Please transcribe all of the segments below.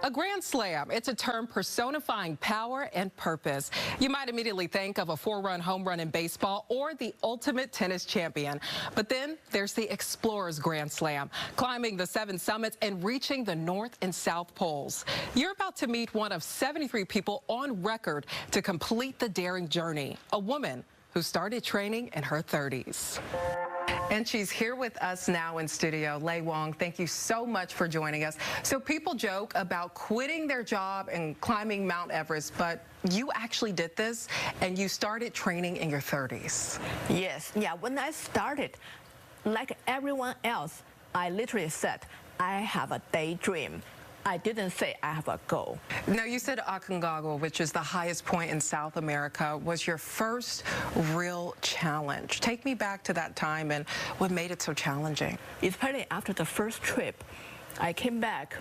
A grand slam, it's a term personifying power and purpose. You might immediately think of a four-run home run in baseball or the ultimate tennis champion. But then there's the Explorers Grand Slam, climbing the 7 summits and reaching the North and South Poles. You're about to meet one of 73 people on record to complete the daring journey, a woman who started training in her 30s. And she's here with us now in studio. Lei Wong, thank you so much for joining us. So people joke about quitting their job and climbing Mount Everest, but you actually did this and you started training in your 30s. Yes, when I started, like everyone else, I literally said, I have a daydream. I didn't say I have a goal. Now, you said Aconcagua, which is the highest point in South America, was your first real challenge. Take me back to that time and what made it so challenging. Especially after the first trip, I came back.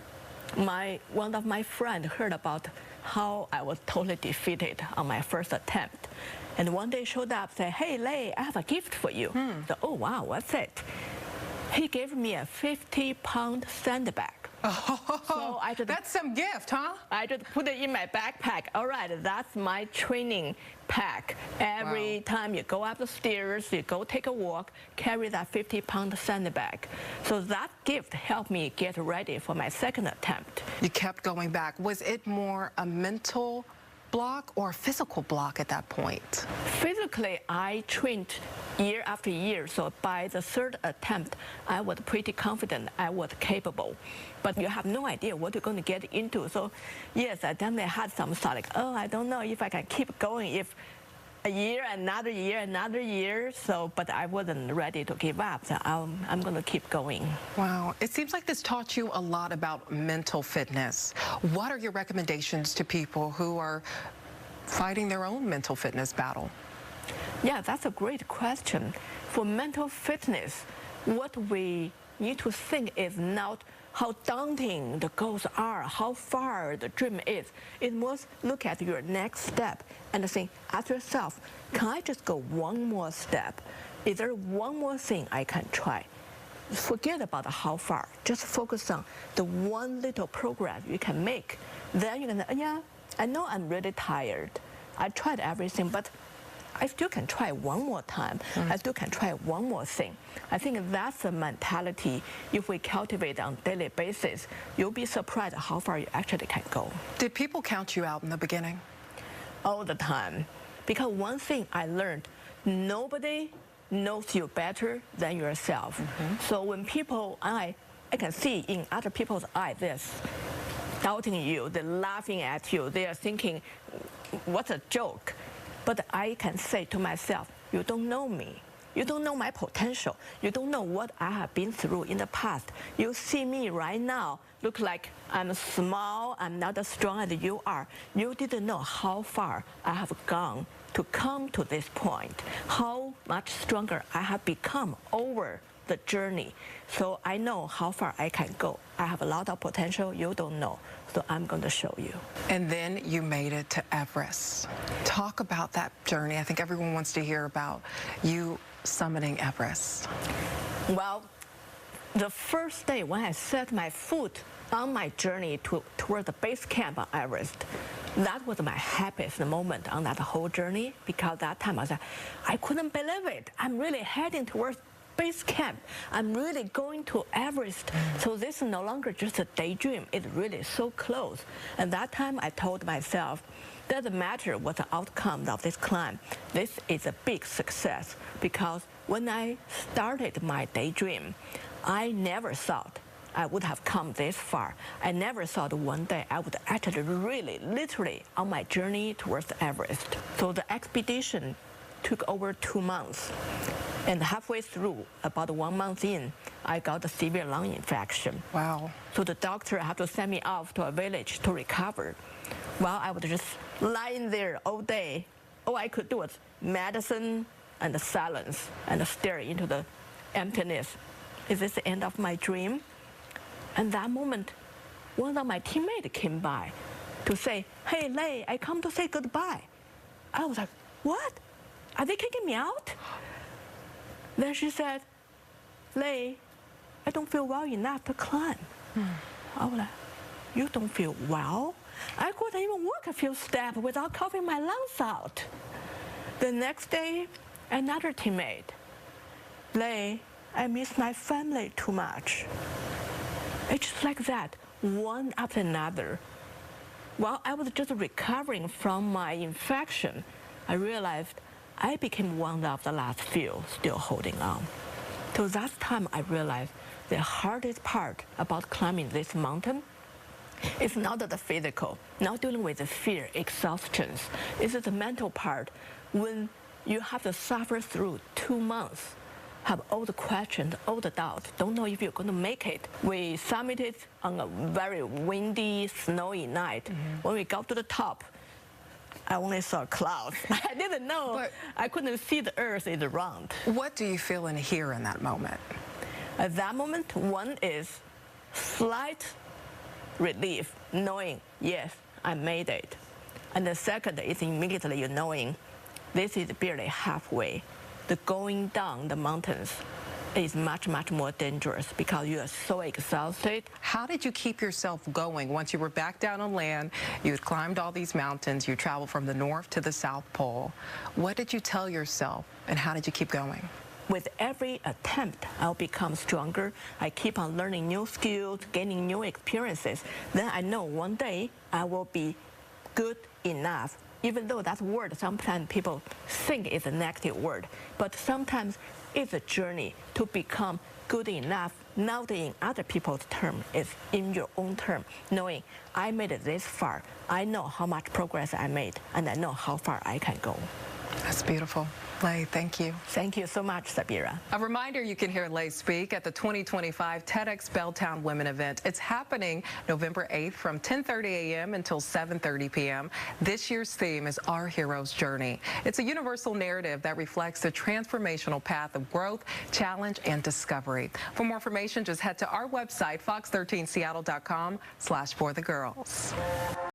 One of my friends heard about how I was totally defeated on my first attempt. And one day showed up, said, hey, Lei, I have a gift for you. So, oh, wow, what's it? He gave me a 50-pound sandbag. Oh, so that's some gift, huh? I just put it in my backpack. All right, that's my training pack. Every time you go up the stairs, you go take a walk, carry that 50-pound sandbag. So that gift helped me get ready for my second attempt. You kept going back. Was it more a mental block or a physical block at that point? Physically, I trained year after year, so by the third attempt, I was pretty confident I was capable. But you have no idea what you're going to get into. So yes, I definitely had some thought like, oh, I don't know if I can keep going if a year, another year. So, but I wasn't ready to give up. So I'm going to keep going. Wow. It seems like this taught you a lot about mental fitness. What are your recommendations to people who are fighting their own mental fitness battle? Yeah, that's a great question. For mental fitness, what we need to think is not how daunting the goals are, how far the dream is. It must look at your next step and think, ask yourself, can I just go one more step? Is there one more thing I can try? Forget about how far. Just focus on the one little progress you can make. Then you can say, yeah, I know I'm really tired. I tried everything, but I still can try one more time. I still can try one more thing. I think that's the mentality. If we cultivate on a daily basis, you'll be surprised how far you actually can go. Did people count you out in the beginning? All the time. Because one thing I learned, nobody knows you better than yourself. So when people, I can see in other people's eyes, they're doubting you, they're laughing at you, they are thinking, what's a joke? But I can say to myself, you don't know me. You don't know my potential. You don't know what I have been through in the past. You see me right now, look like I'm small, I'm not as strong as you are. You didn't know how far I have gone to come to this point, how much stronger I have become over the journey. So I know how far I can go. I have a lot of potential you don't know. So I'm going to show you. And then you made it to Everest. Talk about that journey. I think everyone wants to hear about you summiting Everest. Well, the first day when I set my foot on my journey toward the base camp on Everest, that was my happiest moment on that whole journey, because that time I couldn't believe it. I'm really heading towards base camp. I'm really going to Everest. So this is no longer just a daydream. It's really so close. And that time I told myself, doesn't matter what the outcome of this climb. This is a big success, because when I started my daydream, I never thought I would have come this far. I never thought one day I would actually really, literally on my journey towards Everest. So the expedition took over 2 months. And halfway through, about 1 month in, I got a severe lung infection. Wow. So the doctor had to send me off to a village to recover. While I was just lying there all day, all I could do was medicine and silence and stare into the emptiness. Is this the end of my dream? And that moment, one of my teammates came by to say, hey, Lei, I come to say goodbye. I was like, what? Are they kicking me out? Then she said, Lei, I don't feel well enough to climb. I was like, you don't feel well? I couldn't even walk a few steps without coughing my lungs out. The next day, another teammate, Lei, I miss my family too much. It's just like that, one after another. While I was just recovering from my infection, I realized I became one of the last few still holding on. So that time I realized the hardest part about climbing this mountain is not the physical, not dealing with the fear, exhaustion. It's the mental part when you have to suffer through 2 months, have all the questions, all the doubts, don't know if you're going to make it. We summited on a very windy, snowy night. When we got to the top, I only saw clouds. I didn't know. But I couldn't see the earth is round. what do you feel and hear in that moment? At that moment, one is slight relief, knowing, yes, I made it. And the second is immediately you knowing this is barely halfway. The going down the mountains is much, much more dangerous because you are so exhausted. How did you keep yourself going once you were back down on land? You had climbed all these mountains. You traveled from the North to the South Pole. What did you tell yourself, and how did you keep going? With every attempt, I'll become stronger. I keep on learning new skills, gaining new experiences. Then I know one day I will be good enough. Even though that word, sometimes people think is a negative word, but sometimes it's a journey to become good enough, not in other people's term, it's in your own term, knowing I made it this far. I know how much progress I made, and I know how far I can go. That's beautiful. Lei, thank you. Thank you so much, Sabira. A reminder, you can hear Lei speak at the 2025 TEDx Belltown Women event. It's happening November 8th from 10:30 a.m. until 7:30 p.m. This year's theme is Our Hero's Journey. It's a universal narrative that reflects the transformational path of growth, challenge, and discovery. For more information, just head to our website, fox13seattle.com/forthegirls.